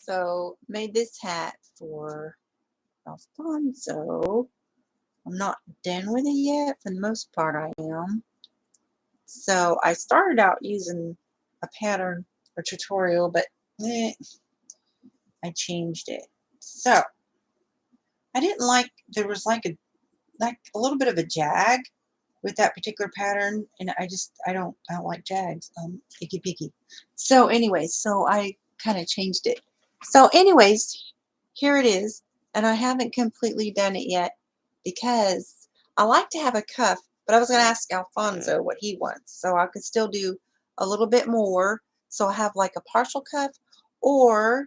So made this hat for Alfonso. I'm not done with it yet. For the most part I am. So I started out using a pattern or tutorial, but I changed it. So I didn't like, there was like a little bit of a jag with that particular pattern, and I don't like jags. Icky picky. So anyways, so I kind of changed it. So anyways, here it is, and I haven't completely done it yet because I like to have a cuff, but I was going to ask Alfonso what he wants, so I could still do a little bit more, so I have like a partial cuff, or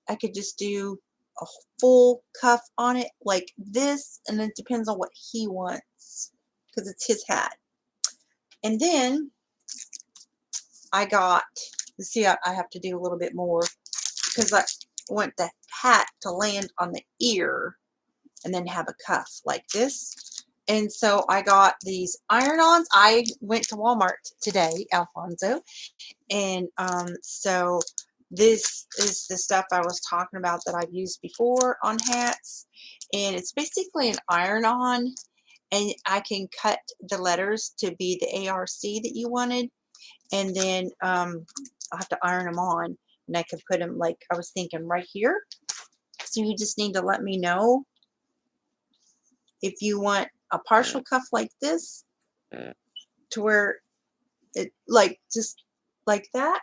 I could just do a full cuff on it like this, and it depends on what he wants because it's his hat. And then I got, see, I have to do a little bit more because I want the hat to land on the ear and then have a cuff like this. And so I got these iron-ons. I went to Walmart today, Alfonso, and so this is the stuff I was talking about that I've used before on hats, and it's basically an iron-on, and I can cut the letters to be the ARC that you wanted, and then I'll have to iron them on, and I could put them, like I was thinking, right here. So you just need to let me know if you want a partial cuff like this, to where it like just like that,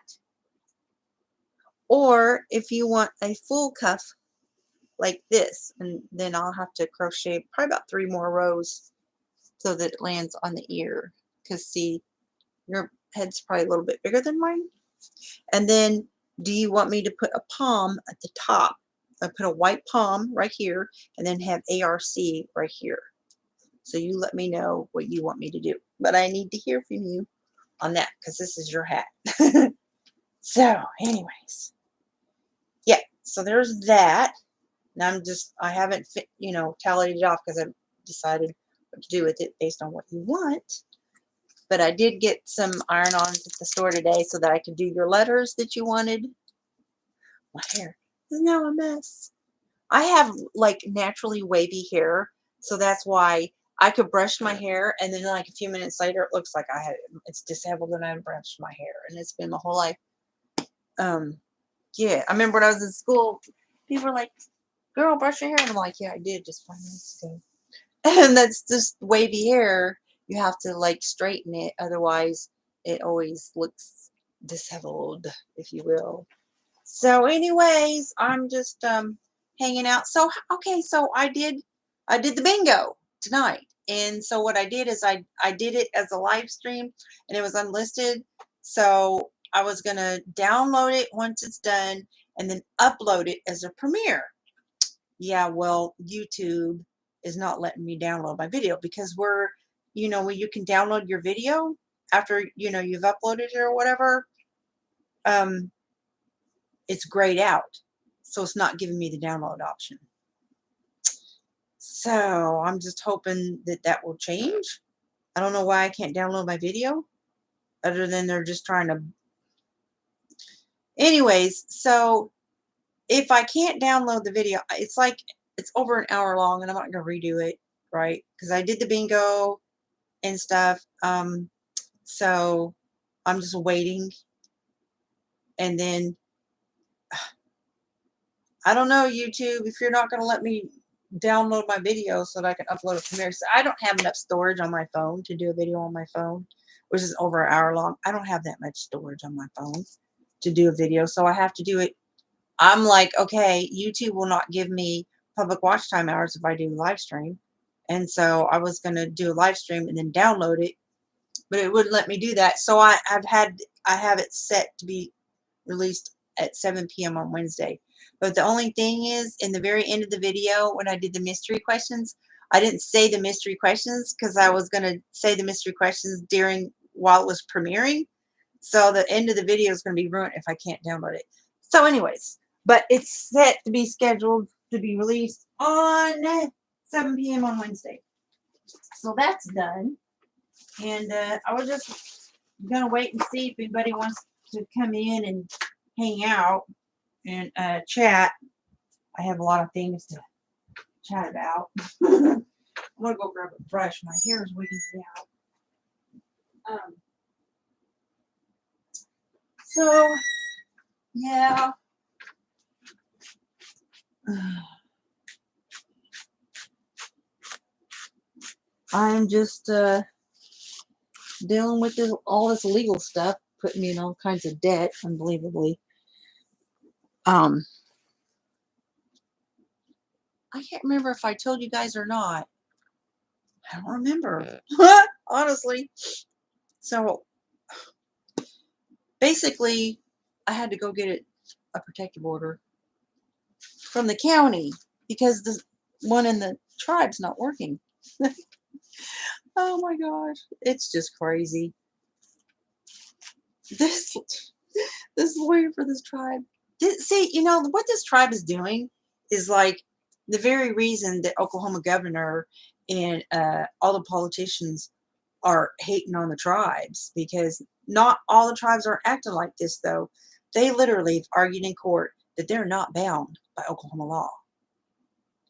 or if you want a full cuff like this, and then I'll have to crochet probably about 3 more rows so that it lands on the ear, because see, your head's probably a little bit bigger than mine. And then do you want me to put a palm at the top? I put a white palm right here and then have ARC right here. So you let me know what you want me to do, but I need to hear from you on that because this is your hat. So anyways, yeah, so there's that. And I haven't tallied it off because I've decided what to do with it based on what you want. But I did get some iron-ons at the store today so that I could do your letters that you wanted. My hair is now a mess. I have like naturally wavy hair, so that's why I could brush my hair, and then like a few minutes later it looks like it's disheveled and I haven't brushed my hair, and it's been my whole life. Yeah, I remember when I was in school, people were like, "Girl, brush your hair," and I'm like, "Yeah, I did just 5 minutes ago." And that's just wavy hair. You have to like straighten it, otherwise it always looks disheveled, if you will. So anyways, I'm just hanging out. So okay, so I did the bingo tonight. And so what I did is I did it as a live stream, and it was unlisted. So I was going to download it once it's done and then upload it as a premiere. Yeah, well, YouTube is not letting me download my video because where you can download your video after, you've uploaded it or whatever, it's grayed out. So it's not giving me the download option. So I'm just hoping that will change. I don't know why I can't download my video other than they're just trying to. Anyways, so if I can't download the video, it's like it's over an hour long, and I'm not going to redo it, right? Because I did the bingo and stuff. So I'm just waiting. And then I don't know, YouTube, if you're not going to let me download my video so that I can upload it from there. So I don't have enough storage on my phone to do a video on my phone, which is over an hour long. I don't have that much storage on my phone to do a video. So I have to do it. I'm like, okay, YouTube will not give me public watch time hours if I do live stream. And so I was going to do a live stream and then download it, but it wouldn't let me do that. So I have it set to be released at 7 p.m. on Wednesday. But the only thing is, in the very end of the video, when I did the mystery questions, I didn't say the mystery questions because I was going to say the mystery questions while it was premiering. So the end of the video is going to be ruined if I can't download it. So anyways, but it's set to be scheduled to be released on 7 p.m. on Wednesday. So that's done. And I was just going to wait and see if anybody wants to come in and hang out and chat. I have a lot of things to chat about. I'm gonna go grab a brush. My hair is wigging me out. So yeah, I'm just dealing with all this legal stuff, putting me in all kinds of debt, unbelievably. I can't remember if I told you guys or not. I don't remember, honestly. So basically, I had to go get a protective order from the county because the one in the tribe's not working. Oh my gosh, it's just crazy. This this lawyer for this tribe. See, you know what this tribe is doing is like the very reason that Oklahoma governor and all the politicians are hating on the tribes, because not all the tribes are acting like this though. They literally have argued in court that they're not bound by Oklahoma law.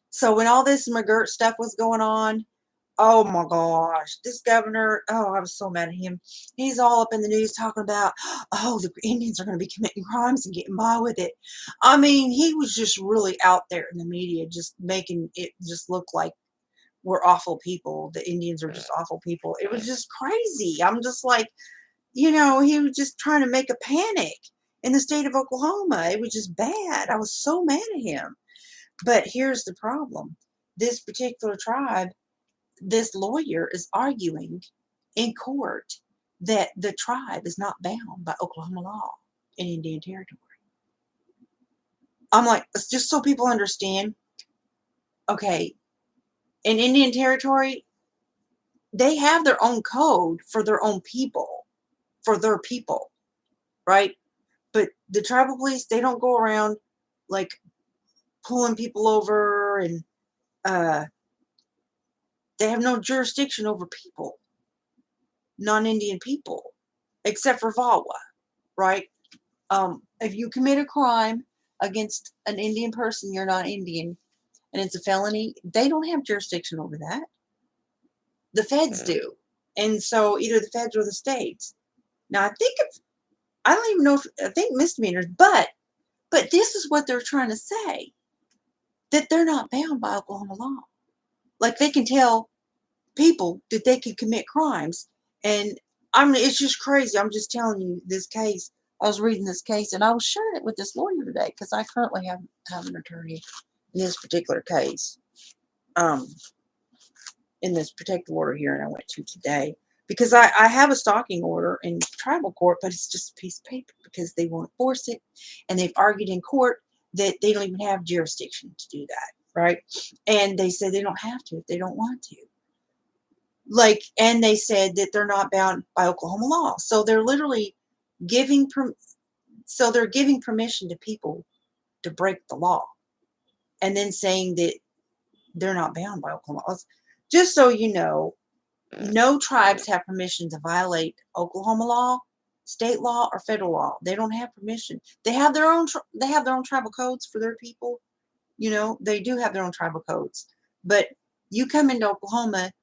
So when all this McGirt stuff was going on, oh my gosh, this governor, oh, I was so mad at him. He's all up in the news talking about, oh, the Indians are going to be committing crimes and getting by with it. I mean, he was just really out there in the media, just making it just look like we're awful people. The Indians are just awful people. It was just crazy. I'm just like, you know, he was just trying to make a panic in the state of Oklahoma. It was just bad. I was so mad at him. But here's the problem. This particular tribe, this lawyer is arguing in court that the tribe is not bound by Oklahoma law in Indian Territory. I'm like, it's just so people understand. Okay, in Indian Territory, they have their own code for their own people, for their people, right? But the tribal police, they don't go around like pulling people over, and they have no jurisdiction over people, non-Indian people, except for VAWA, right? If you commit a crime against an Indian person, you're not Indian, and it's a felony, they don't have jurisdiction over that. The feds do. And so either the feds or the states. Now I don't even know if, I think misdemeanors, but this is what they're trying to say, that they're not bound by Oklahoma law. Like they can tell people that they can commit crimes. And it's just crazy. I'm just telling you this case. I was reading this case and I was sharing it with this lawyer today because I currently have an attorney in this particular case. In this protective order here, and I went to today because I have a stalking order in tribal court, but it's just a piece of paper because they won't enforce it, and they've argued in court that they don't even have jurisdiction to do that, right? And they said they don't have to if they don't want to. Like, and they said that they're not bound by Oklahoma law, so they're literally giving they're giving permission to people to break the law, and then saying that they're not bound by Oklahoma law. Just so you know, no tribes have permission to violate Oklahoma law, state law, or federal law. They don't have permission. They have their own. They have their own tribal codes for their people. You know, they do have their own tribal codes. But you come into Oklahoma,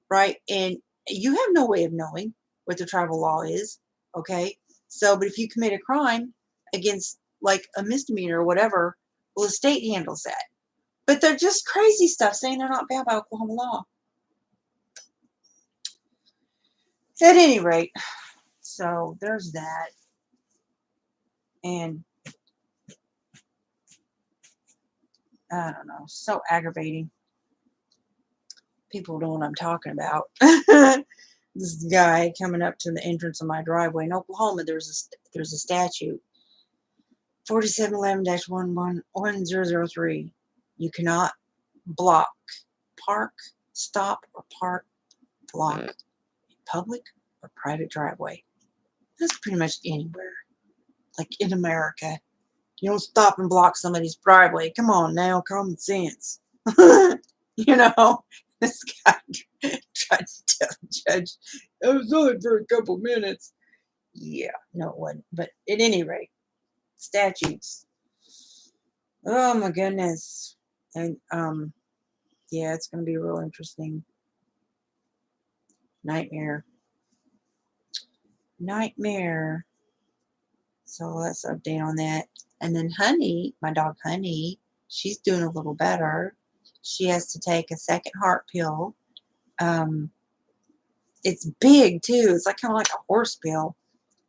right, and you have no way of knowing what the tribal law is. Okay, so but if you commit a crime against like a misdemeanor or whatever, well, the state handles that. But they're just crazy stuff saying they're not bound by Oklahoma law. At any rate, so there's that. And I don't know, so aggravating. People know what I'm talking about. This guy coming up to the entrance of my driveway in Oklahoma, there's a statute, 4711-1003. You cannot block, park, stop, or park, block a public or private driveway. That's pretty much anywhere, like in America. You don't stop and block somebody's driveway. Come on now, common sense. You know, this guy tried to tell the judge, it was only for a couple minutes. Yeah, no, it wasn't. But at any rate, statues. Oh my goodness. And yeah, it's gonna be real interesting. Nightmare. Nightmare. So let's update on that. And then Honey, my dog Honey, she's doing a little better. She has to take a second heart pill. It's big too. It's like kind of like a horse pill.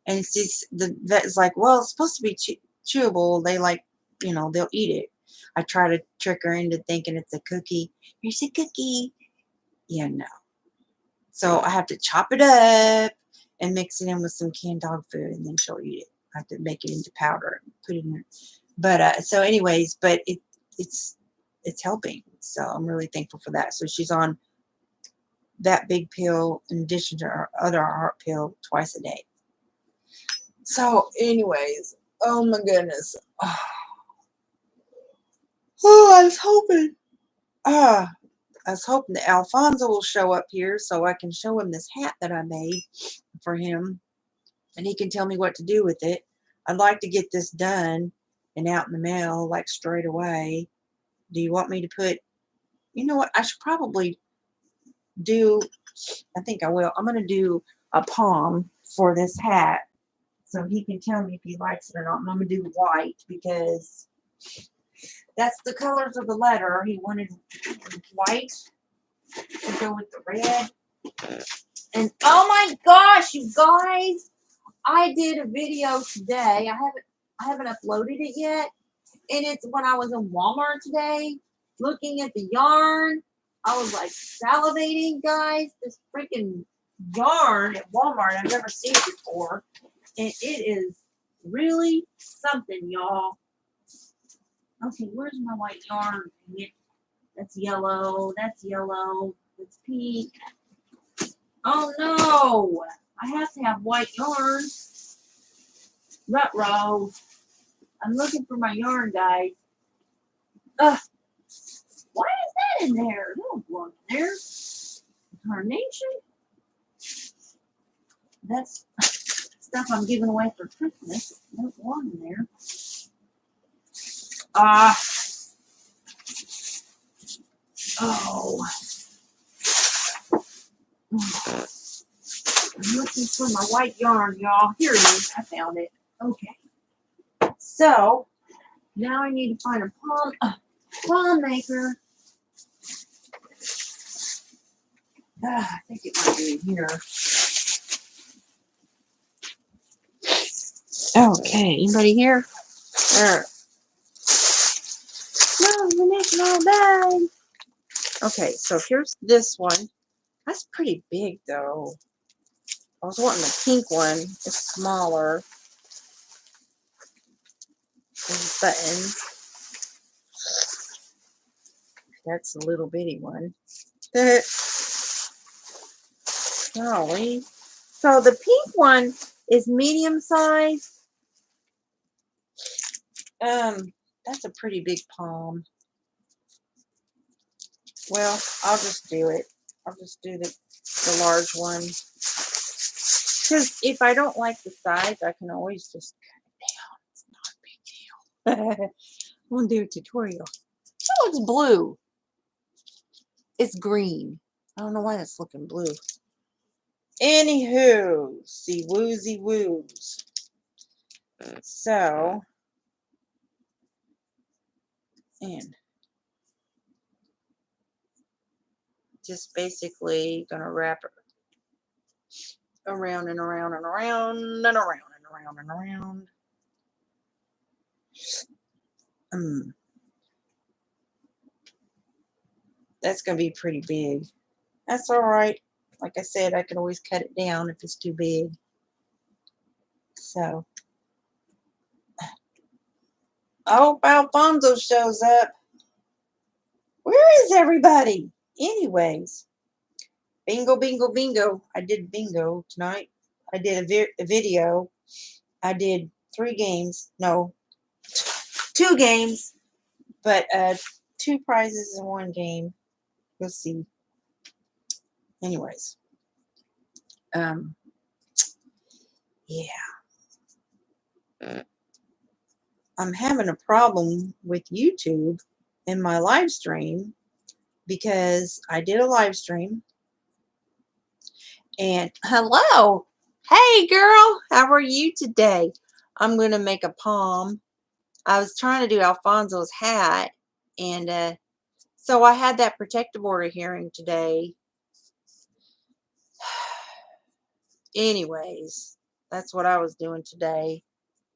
And she's, the vet is like, well, it's supposed to be chewable. They like, they'll eat it. I try to trick her into thinking it's a cookie. Here's a cookie. Yeah, no. So I have to chop it up and mix it in with some canned dog food, and then she'll eat it. I have to make it into powder and put it in. But so anyways, but it's helping. So I'm really thankful for that. So she's on that big pill in addition to her other heart pill twice a day. So anyways, oh my goodness. Oh, I was hoping that Alfonso will show up here so I can show him this hat that I made for him, and he can tell me what to do with it. I'd like to get this done and out in the mail like straight away. Do you want me to put, you know what, I should probably do, I think I will. I'm going to do a palm for this hat so he can tell me if he likes it or not. And I'm going to do white because that's the colors of the letter. He wanted white to go with the red. And oh my gosh, you guys, I did a video today. I haven't uploaded it yet. And it's when I was in Walmart today looking at the yarn. I was like salivating, guys. This freaking yarn at Walmart, I've never seen it before. And it is really something, y'all. Okay, where's my white yarn? That's yellow. That's yellow. That's pink. Oh no! I have to have white yarn. Ruh-roh. I'm looking for my yarn, guys. Ugh. Why is that in there? It don't belong in there. Carnation? That's stuff I'm giving away for Christmas. It don't belong in there. Oh. I'm looking for my white yarn, y'all. Here it is. I found it. Okay. So, now I need to find a palm maker. I think it might be in here. Okay, anybody here? There. No, the next all bag. Okay, so here's this one. That's pretty big though. I was wanting the pink one. It's smaller. There's buttons. That's a little bitty one. Golly. So the pink one is medium size. That's a pretty big palm. Well, I'll just do it. I'll just do the large one. Because if I don't like the size, I can always just cut it down. It's not a big deal. I'm going to do a tutorial. It looks blue. It's green. I don't know why it's looking blue. Anywho, see woozy woos. So, and just basically gonna wrap it around and around and around and around and around and around. That's gonna be pretty big. That's all right. Like I said, I can always cut it down if it's too big. So, I hope Alfonso shows up. Where is everybody? Anyways, bingo, bingo, bingo. I did bingo tonight. I did a video. I did 3 games. No, 2 games. But 2 prizes in 1 game. We'll see. Anyways. Yeah. I'm having a problem with YouTube in my live stream because I did a live stream and hello, hey girl, how are you today? I'm going to make a palm. I was trying to do Alfonso's hat, and so I had that protective order hearing today. Anyways, that's what I was doing today.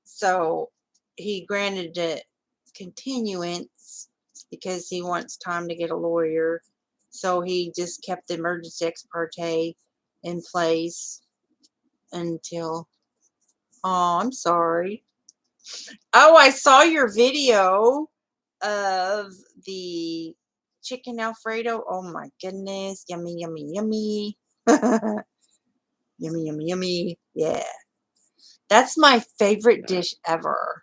So he granted a continuance because he wants time to get a lawyer. So he just kept the emergency ex parte in place until, oh, I'm sorry. Oh, I saw your video of the chicken Alfredo. Oh my goodness. Yummy, yummy, yummy. Yummy, yummy, yummy. Yeah. That's my favorite dish ever.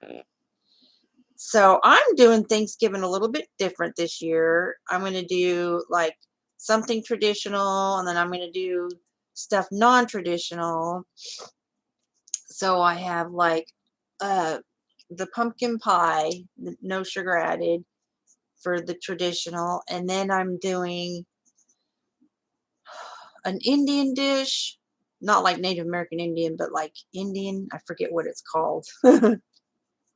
So I'm doing Thanksgiving a little bit different this year. I'm going to do like something traditional, and then I'm going to do stuff non-traditional. So I have like the pumpkin pie, no sugar added for the traditional. And then I'm doing an Indian dish, not like Native American Indian, but like Indian. I forget what it's called.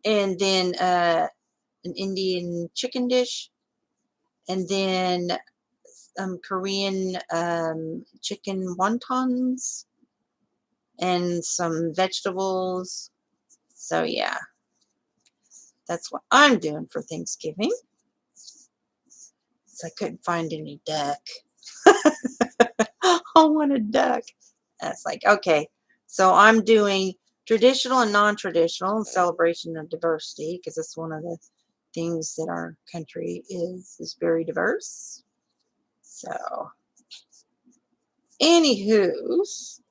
And then an Indian chicken dish, and then Korean chicken wontons, and some vegetables. So yeah, that's what I'm doing for Thanksgiving. So I couldn't find any duck. I want a duck. That's like, okay. So I'm doing traditional and non-traditional in celebration of diversity, because it's one of the things that our country is very diverse. So, anywho's,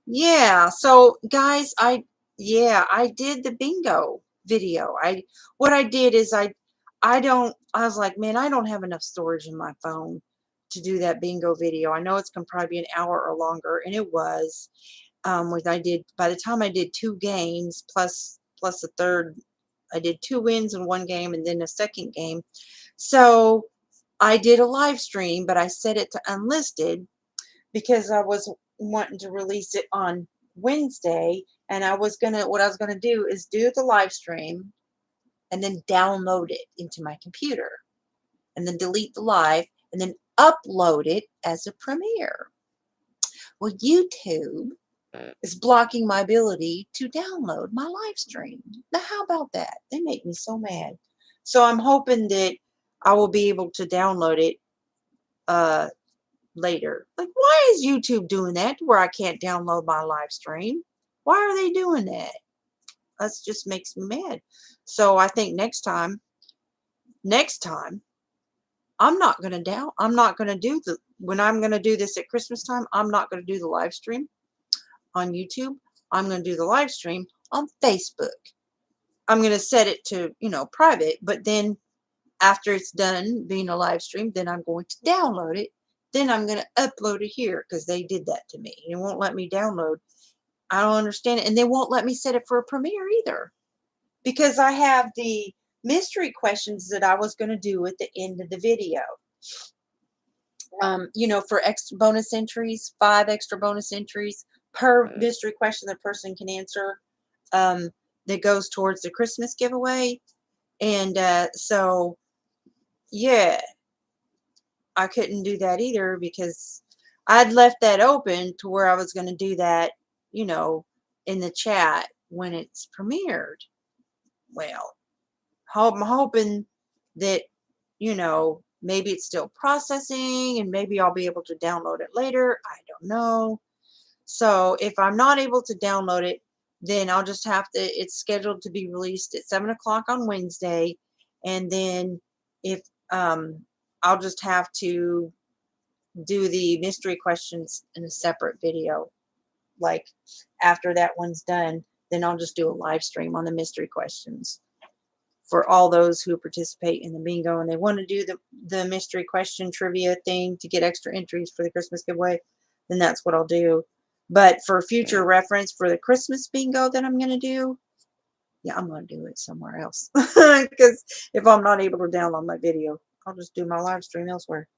yeah. So, guys, I did the bingo video. What I did is I was like, man, I don't have enough storage in my phone to do that bingo video. I know it's gonna probably be an hour or longer, and it was. By the time I did 2 games plus a third, I did 2 wins in 1 game and then a second game. So I did a live stream, but I set it to unlisted because I was wanting to release it on Wednesday, and what I was gonna do is do the live stream and then download it into my computer, and then delete the live, and then upload it as a premiere. Well, YouTube is blocking my ability to download my live stream. Now, how about that? They make me so mad. So I'm hoping that I will be able to download it later. Like, why is YouTube doing that where I can't download my live stream? Why are they doing that? That just makes me mad. So I think next time, I'm not going to do when I'm going to do this at Christmas time, I'm not going to do the live stream on YouTube. I'm going to do the live stream on Facebook. I'm going to set it to, private, but then after it's done being a live stream, then I'm going to download it. Then I'm going to upload it here, because they did that to me. It won't let me download. I don't understand it. And they won't let me set it for a premiere either, because I have the mystery questions that I was going to do at the end of the video. For extra bonus entries, 5 extra bonus entries per mystery question the person can answer, that goes towards the Christmas giveaway. And so, yeah, I couldn't do that either, because I'd left that open to where I was going to do that, in the chat when it's premiered. Well, I'm hoping that, maybe it's still processing, and maybe I'll be able to download it later. I don't know. So if I'm not able to download it, then I'll just have to, it's scheduled to be released at 7 o'clock on Wednesday. And then if, I'll just have to do the mystery questions in a separate video. Like after that one's done, then I'll just do a live stream on the mystery questions for all those who participate in the bingo and they want to do the mystery question trivia thing to get extra entries for the Christmas giveaway. Then that's what I'll do. But for future reference for the Christmas bingo that I'm going to do, yeah, I'm going to do it somewhere else. Because if I'm not able to download my video, I'll just do my live stream elsewhere.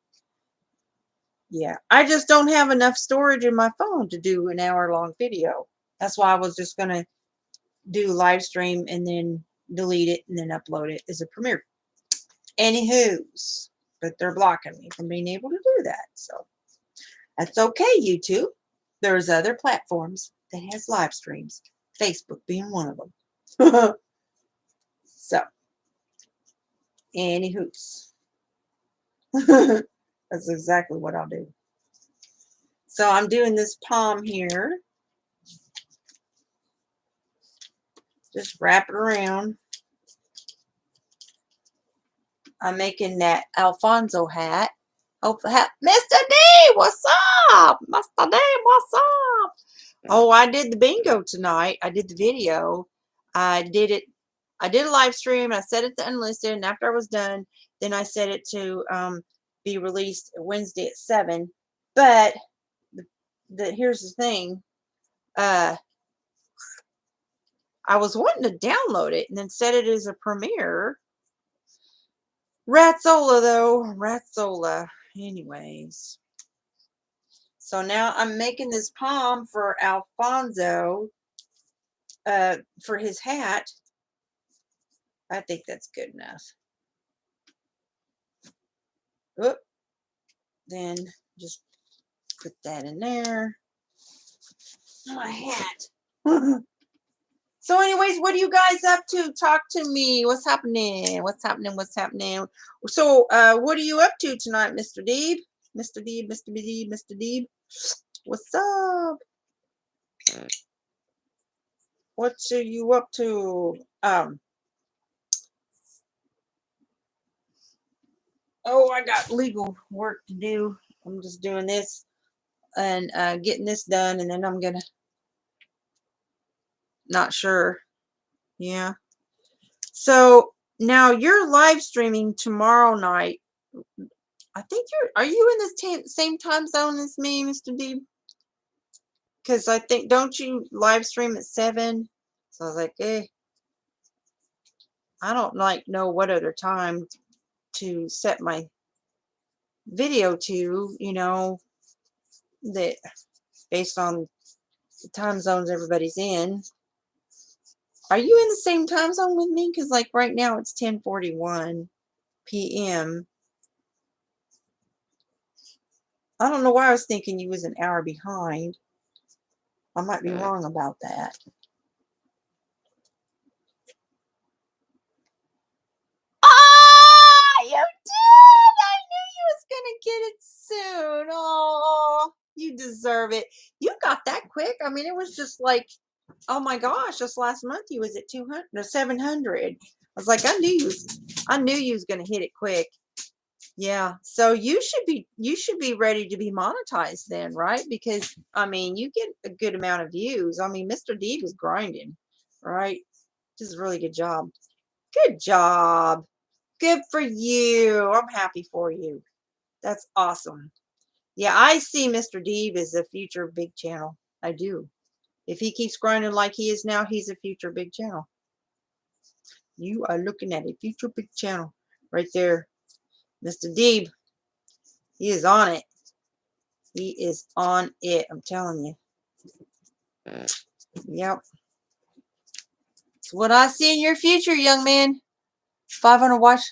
Yeah, I just don't have enough storage in my phone to do an hour-long video. That's why I was just going to do live stream and then delete it and then upload it as a premiere. Anywho's, but they're blocking me from being able to do that. So that's okay, YouTube. There's other platforms that has live streams, Facebook being one of them. So, anywho's. That's exactly what I'll do. So I'm doing this palm here. Just wrap it around. I'm making that Alfonso hat. Hope the hat. Mr. D, what's up? Mr. D, what's up? Oh, I did the bingo tonight. I did the video. I did it. I did a live stream. I set it to unlisted, and after I was done, then I set it to be released Wednesday at 7. But here's the thing. I was wanting to download it and then set it as a premiere. Ratzola, though. Ratzola. Anyways. So now I'm making this palm for Alfonso for his hat. I think that's good enough. Oop. Then just put that in there. My hat. So anyways, what are you guys up to? Talk to me. What's happening? What's happening? What's happening? So what are you up to tonight, Mr. Deeb? Mr. Deeb, Mr. Deeb, Mr. Deeb. What's up? What are you up to? Oh, I got legal work to do. I'm just doing this and getting this done, and then I'm gonna, not sure. Yeah. So now you're live streaming tomorrow night. I think are you in the same time zone as me, Mr. D? Because I think, don't you live stream at 7? So I was like, I don't know what other time to set my video to, that based on the time zones everybody's in. Are you in the same time zone with me? Because like right now it's 10:41 p.m. I don't know why I was thinking you was an hour behind. I might be wrong about that. Ah, you did! I knew you was gonna get it soon. Oh, you deserve it. You got that quick. I mean, it was just like, oh my gosh, just last month you was at 200 or 700. I was like, I knew you was gonna hit it quick. Yeah, so you should be ready to be monetized then, right? Because I mean, you get a good amount of views. I mean, Mr. D was grinding, right? Just a really good job. Good job. Good for you. I'm happy for you. That's awesome. Yeah, I see Mr. Deeb as a future big channel. I do. If he keeps grinding like he is now, he's a future big channel. You are looking at a future big channel right there. Mr. Deeb, he is on it. He is on it. I'm telling you. Yep. It's what I see in your future, young man. 500 watch.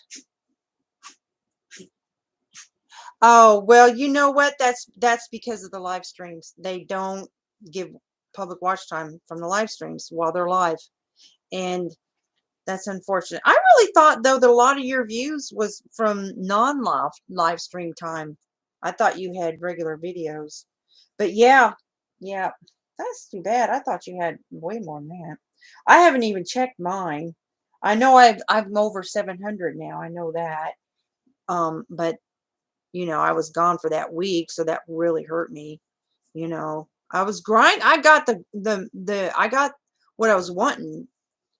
Oh, well, you know what? That's because of the live streams. They don't give public watch time from the live streams while they're live. And that's unfortunate. I really thought, though, that a lot of your views was from non-live stream time. I thought you had regular videos. But yeah, that's too bad. I thought you had way more than that. I haven't even checked mine. I know I'm over 700 now. I know that. But I was gone for that week, so that really hurt me. I was grind. I got I got what I was wanting.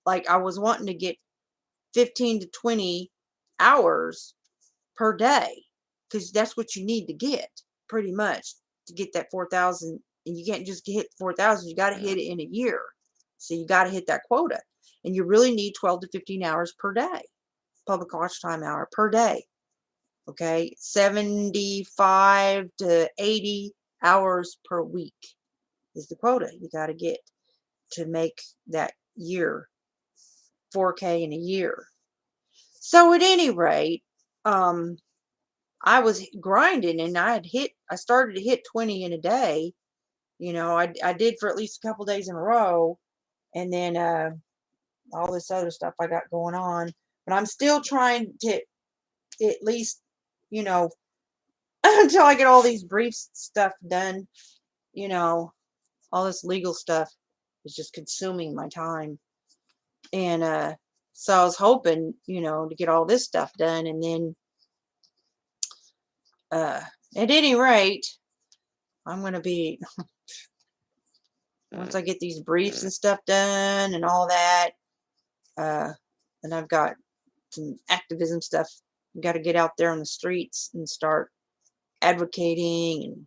Like I was wanting to get 15 to 20 hours per day, because that's what you need to get pretty much to get that 4,000 And you can't just hit 4,000. You got to hit it in a year. So you got to hit that quota. And you really need 12 to 15 hours per day. Public watch time hour per day. Okay. 75 to 80 hours per week is the quota you got to get to make that year 4K in a year. So at any rate, I was grinding, and I started to hit 20 in a day. You know, I did for at least a couple days in a row, and then all this other stuff I got going on. But I'm still trying to at least, you know, until I get all these brief stuff done, you know, all this legal stuff is just consuming my time. And so I was hoping, you know, to get all this stuff done, and then at any rate, I'm going to be, once I get these briefs and stuff done and all that, and I've got some activism stuff, I've got to get out there on the streets and start advocating and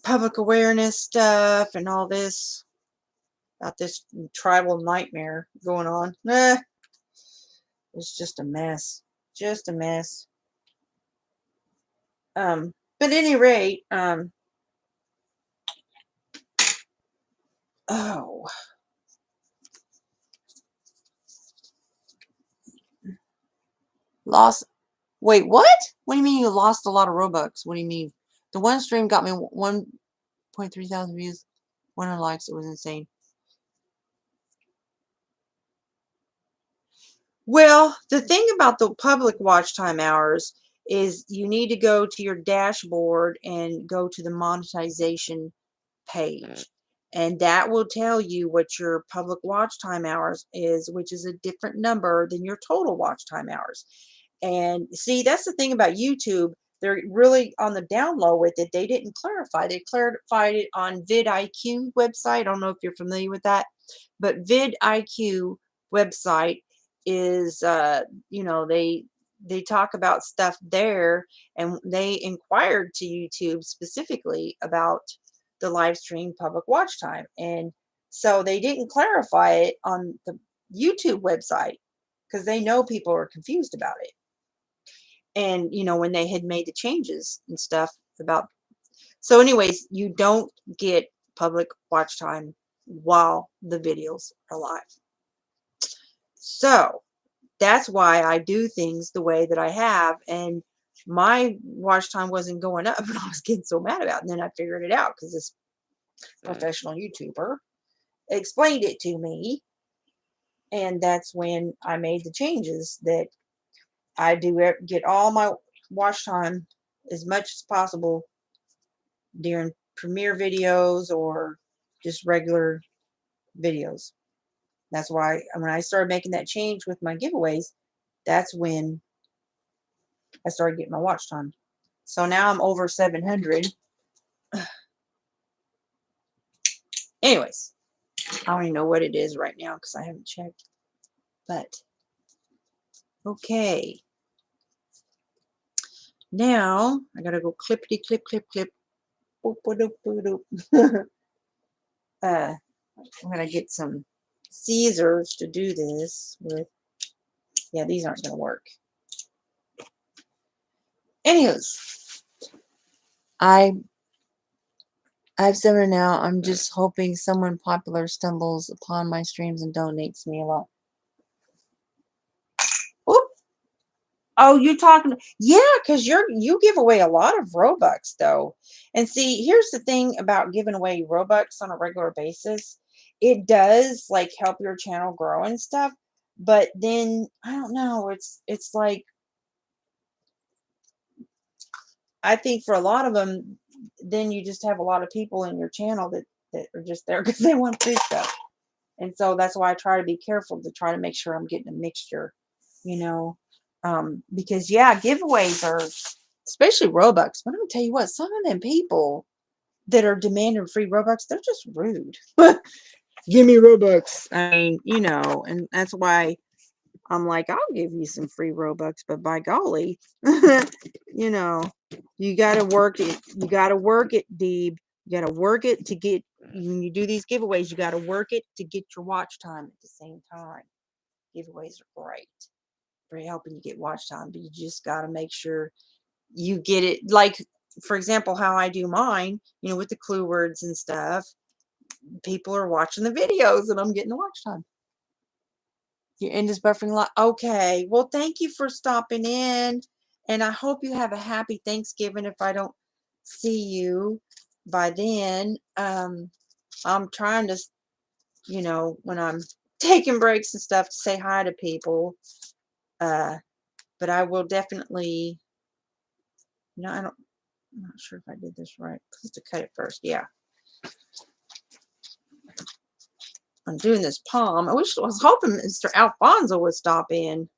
public awareness stuff and all this about this tribal nightmare going on. It's just a mess. Just a mess. But at any rate, oh. Lost. Wait, what? What do you mean you lost a lot of Robux? What do you mean? The one stream got me 1.3 thousand views, 100 likes. It was insane. Well, the thing about the public watch time hours is you need to go to your dashboard and go to the monetization page. And that will tell you what your public watch time hours is, which is a different number than your total watch time hours. And see, that's the thing about YouTube. They're really on the down low with it. They didn't clarify. They clarified it on vidIQ website. I don't know if you're familiar with that, but vidIQ website is, you know, they talk about stuff there, and they inquired to YouTube specifically about the live stream public watch time. And so they didn't clarify it on the YouTube website because they know people are confused about it. And, you know, when they had made the changes and stuff about, so anyways, you don't get public watch time while the videos are live. So that's why I do things the way that I have. And my watch time wasn't going up, and I was getting so mad about it. And then I figured it out because this professional YouTuber explained it to me. And that's when I made the changes that I do get all my watch time as much as possible during premiere videos or just regular videos. That's why when I started making that change with my giveaways, that's when I started getting my watch time. So now I'm over 700. Anyways, I don't even know what it is right now because I haven't checked. But, okay. Now, I gotta go clippity clip, clip, clip. Boop, boop, boop, boop. I'm gonna get some scissors to do this with. Yeah, these aren't gonna work. Anyways, I've 7 now. I'm just hoping someone popular stumbles upon my streams and donates me a lot. Oop. Oh, you talking? Yeah, because you give away a lot of Robux though. And see, here's the thing about giving away Robux on a regular basis. It does like help your channel grow and stuff. But then I don't know. It's like, I think for a lot of them, then you just have a lot of people in your channel that are just there because they want free stuff. And so that's why I try to be careful to try to make sure I'm getting a mixture, you know, because yeah, giveaways are, especially Robux. But I'm gonna tell you what, some of them people that are demanding free Robux, they're just rude. Give me Robux. I mean, you know, and that's why I'm like, I'll give you some free Robux, but by golly, you know, You got to work it. You got to work it, Deeb. You got to work it to get, when you do these giveaways, you got to work it to get your watch time at the same time. Giveaways are great for helping you get watch time, but you just got to make sure you get it. Like, for example, how I do mine, with the clue words and stuff, people are watching the videos and I'm getting the watch time. Your end is buffering a lot. Okay. Well, thank you for stopping in. And I hope you have a happy Thanksgiving if I don't see you by then. I'm trying to, when I'm taking breaks and stuff, to say hi to people. But I will definitely, I'm not sure if I did this right. Just to cut it first. Yeah. I'm doing this palm. I was hoping Mr. Alfonso would stop in.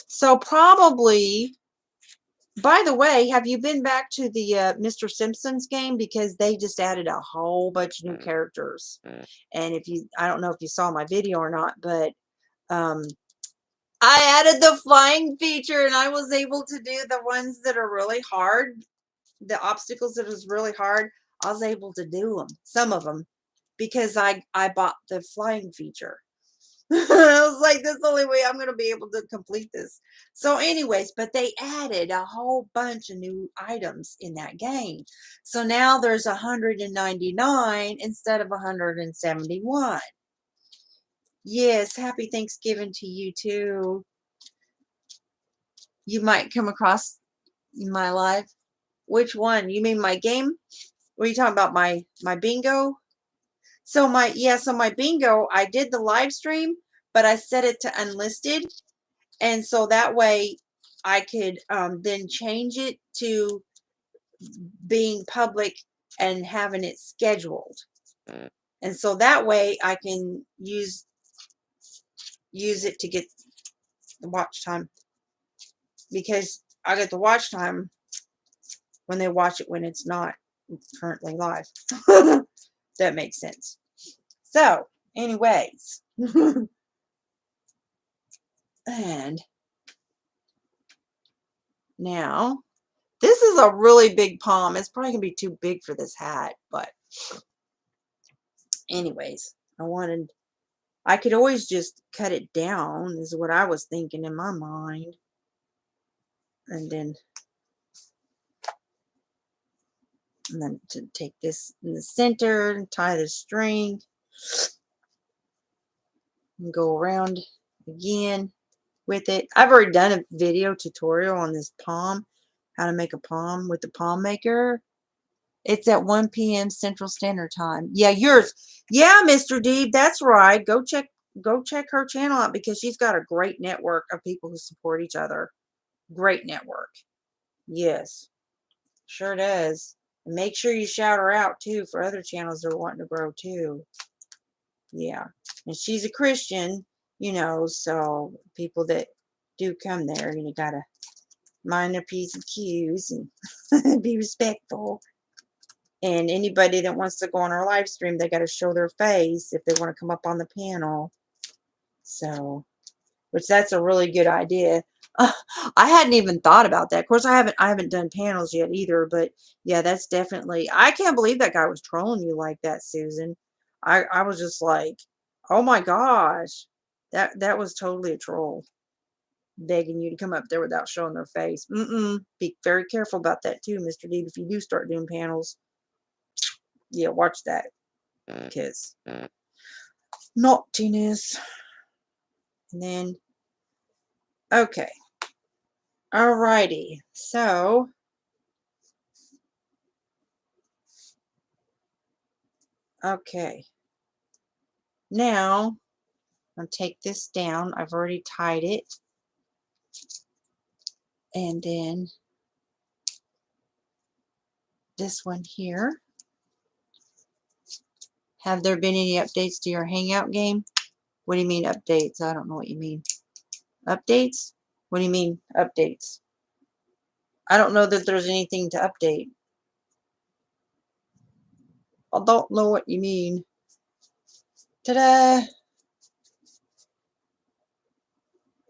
So probably, by the way, have you been back to the Mr. Simpsons game? Because they just added a whole bunch of new characters. And I don't know if you saw my video or not, but I added the flying feature and I was able to do the ones that are really hard. The obstacles that is really hard, I was able to do them, some of them, because I bought the flying feature. I was like, that's the only way I'm going to be able to complete this. So anyways, but they added a whole bunch of new items in that game. So now there's 199 instead of 171. Yes, happy Thanksgiving to you too. You might come across my live. Which one? You mean my game? What are you talking about? My bingo? So my bingo, I did the live stream, but I set it to unlisted. And so that way I could then change it to being public and having it scheduled. And so that way I can use it to get the watch time, because I get the watch time when they watch it when it's not currently live. That makes sense. So anyways, and now this is a really big palm. It's probably gonna be too big for this hat, but anyways, I could always just cut it down, is what I was thinking in my mind. And then to take this in the center and tie the string and go around again with it. I've already done a video tutorial on this palm, how to make a palm with the palm maker. It's at 1 p.m. Central Standard Time. Yeah, yours. Yeah, Mr. Deeb, that's right. Go check her channel out, because she's got a great network of people who support each other. Great network. Yes, sure does. And make sure you shout her out too for other channels that are wanting to grow too. Yeah. And she's a Christian, so people that do come there, gotta mind their P's and Q's and be respectful. And anybody that wants to go on our live stream, they got to show their face if they want to come up on the panel. So, which that's a really good idea. I hadn't even thought about that. Of course, I haven't done panels yet either, but yeah, that's definitely, I can't believe that guy was trolling you like that, Susan. I was just like, oh my gosh, that was totally a troll, begging you to come up there without showing their face. Be very careful about that too, Mr. Deeb, if you do start doing panels. Yeah, watch that, because naughtiness. And then, okay. Alrighty. So, okay. Now, I'll take this down. I've already tied it. And then this one here. Have there been any updates to your Hangout game? What do you mean updates? I don't know what you mean. Updates? What do you mean updates? I don't know that there's anything to update. I don't know what you mean. Ta-da!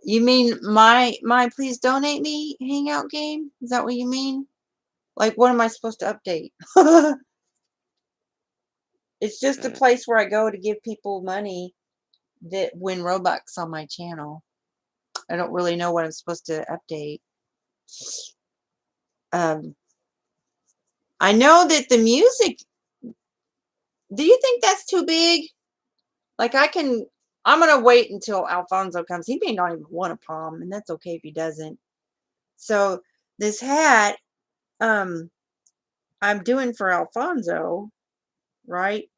You mean my please donate me Hangout game? Is that what you mean? Like, what am I supposed to update? It's just a place where I go to give people money that win Robux on my channel. I don't really know what I'm supposed to update. Um, I know that the music, do you think that's too big? Like I'm going to wait until Alfonso comes. He may not even want a palm, and that's okay if he doesn't. So this hat, um, I'm doing for Alfonso, right?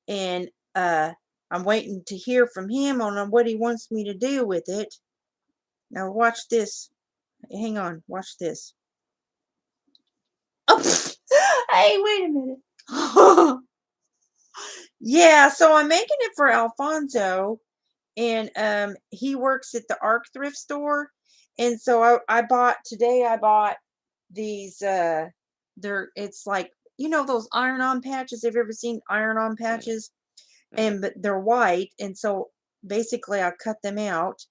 And I'm waiting to hear from him on what he wants me to do with it. Now watch this. Hang on, watch this. Oh, hey, wait a minute. Yeah, so I'm making it for Alfonso, and he works at the Arc thrift store, and so I bought today. I bought these. It's like, those iron-on patches. Have you ever seen iron-on patches? But they're white, and so basically I cut them out,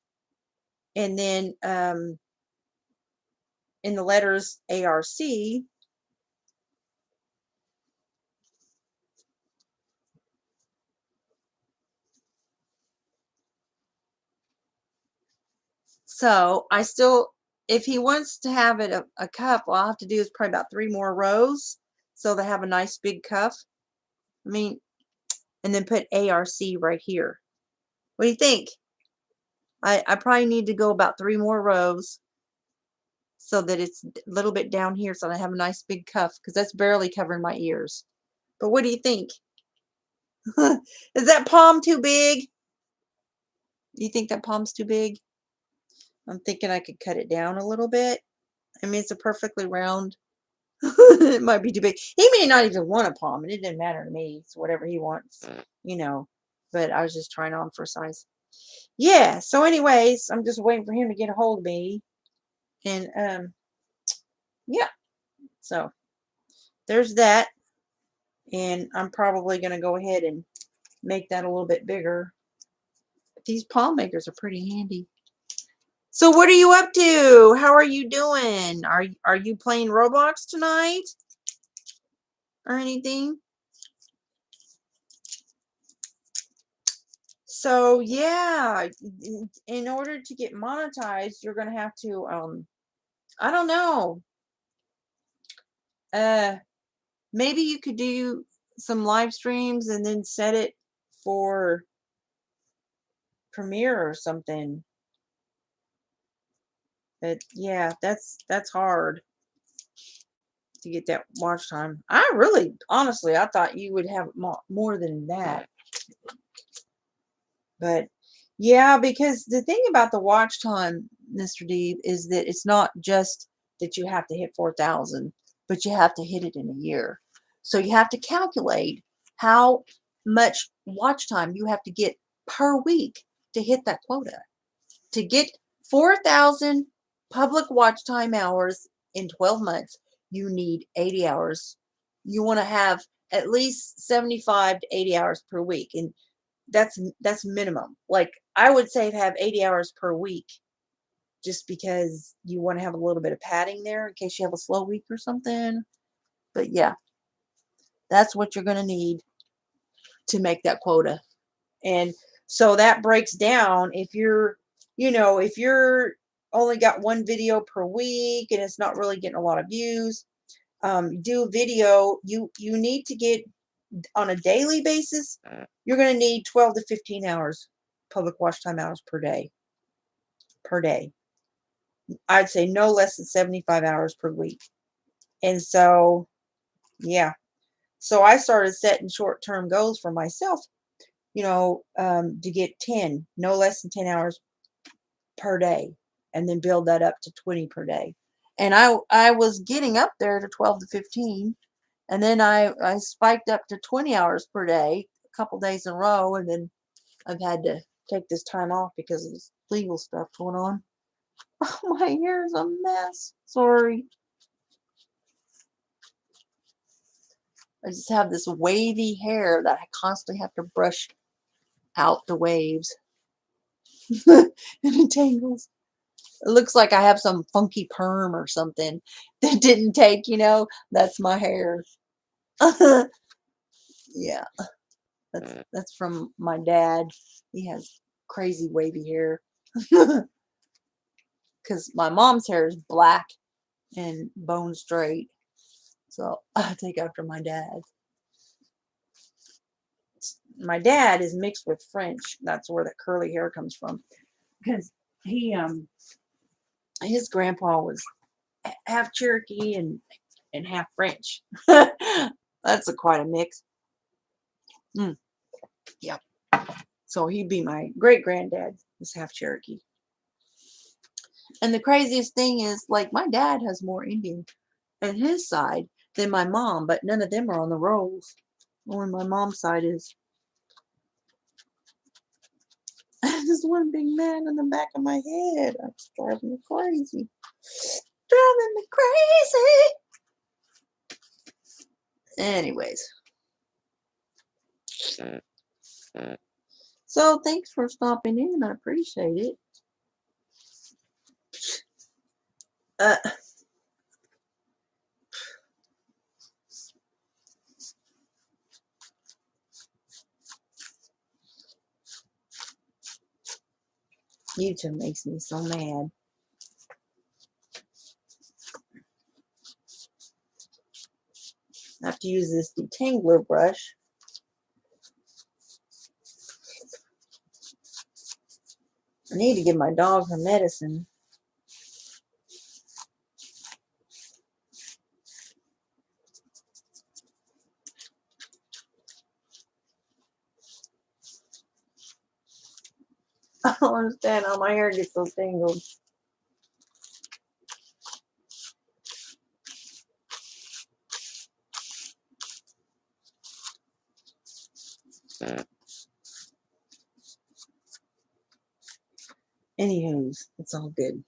and then in the letters ARC. So I still, if he wants to have it a cuff, all I'll have to do is probably about 3 more rows, so they have a nice big cuff. I mean, and then put ARC right here. What do you think? I probably need to go about 3 more rows so that it's a little bit down here, so I have a nice big cuff, because that's barely covering my ears. But what do you think? Is that palm too big? Do you think that palm's too big? I'm thinking I could cut it down a little bit. I mean, it's a perfectly round. It might be too big. He may not even want a palm, and it didn't matter to me. It's whatever he wants, you know. But I was just trying on for size. Yeah. So, anyways, I'm just waiting for him to get a hold of me, and yeah. So there's that, and I'm probably gonna go ahead and make that a little bit bigger. But these palm makers are pretty handy. So what are you up to? How are you doing? Are you playing Roblox tonight or anything? So yeah, in order to get monetized, you're gonna have to I don't know. Uh Maybe you could do some live streams and then set it for Premiere or something. But yeah, that's hard to get that watch time. I really, honestly, I thought you would have more than that. But yeah, because the thing about the watch time, Mr. Deeb, is that it's not just that you have to hit 4,000, but you have to hit it in a year. So you have to calculate how much watch time you have to get per week to hit that quota. To get 4,000 public watch time hours in 12 months, you need 80 hours. You want to have at least 75 to 80 hours per week. And that's minimum. Like, I would say have 80 hours per week, just because you want to have a little bit of padding there in case you have a slow week or something. But yeah, that's what you're going to need to make that quota. And so that breaks down, if you're only got one video per week and it's not really getting a lot of views, do video, you need to get, on a daily basis, you're going to need 12 to 15 hours public watch time hours per day. I'd say no less than 75 hours per week. And so, yeah. So I started setting short-term goals for myself, to get 10, no less than 10 hours per day, and then build that up to 20 per day. And I was getting up there to 12 to 15, and then I spiked up to 20 hours per day a couple days in a row, and then I've had to take this time off because of this legal stuff going on. Oh, my hair is a mess. Sorry. I just have this wavy hair that I constantly have to brush out the waves. And it tangles. It looks like I have some funky perm or something that didn't take, that's my hair. Yeah, that's from my dad. He has crazy wavy hair. Because my mom's hair is black and bone straight. So I take after my dad. My dad is mixed with French. That's where the curly hair comes from. Because his grandpa was half Cherokee and half French. That's quite a mix. Yeah. So he'd be my great granddad is half Cherokee. And the craziest thing is, like, my dad has more Indian on his side than my mom, but none of them are on the rolls. Only my mom's side is. There's one big man in the back of my head. It's driving me crazy. Driving me crazy. Anyways. So thanks for stopping in. I appreciate it. YouTube makes me so mad. I have to use this detangler brush. I need to give my dog her medicine. I don't understand how my hair gets so tangled. Anywho's, it's all good.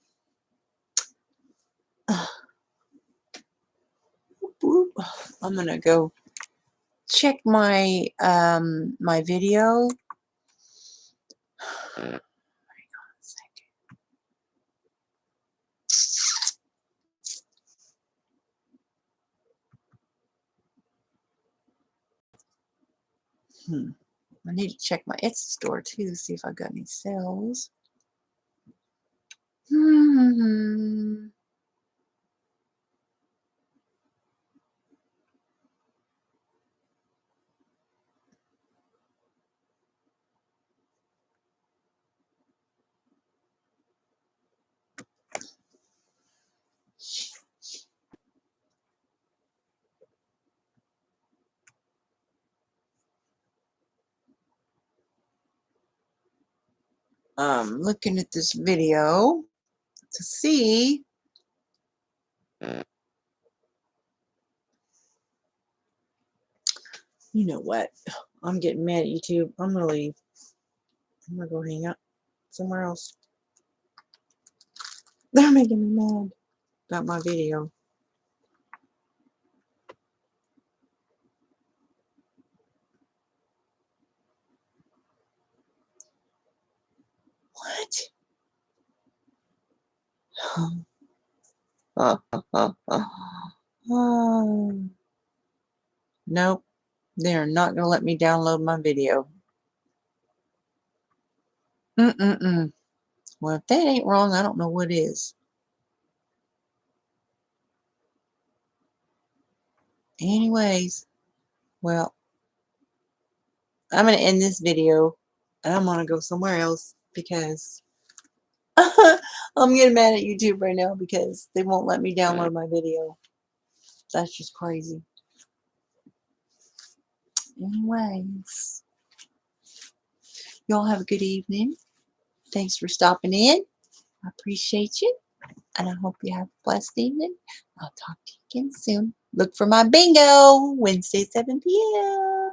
I'm gonna go check my my video. Hang on a second. I need to check my Etsy store too, see if I got any sales. Looking at this video to see you know what, I'm getting mad at YouTube. I'm gonna leave. I'm gonna go hang out somewhere else. They're making me mad about my video. What? Nope, they're not gonna let me download my video. Well, if that ain't wrong, I don't know what is. Anyways, well, I'm going to end this video and I'm going to go somewhere else because I'm getting mad at YouTube right now because they won't let me download my video. That's just crazy. Anyways, y'all have a good evening. Thanks for stopping in. I appreciate you. And I hope you have a blessed evening. I'll talk to you again soon. Look for my bingo, Wednesday, 7 p.m.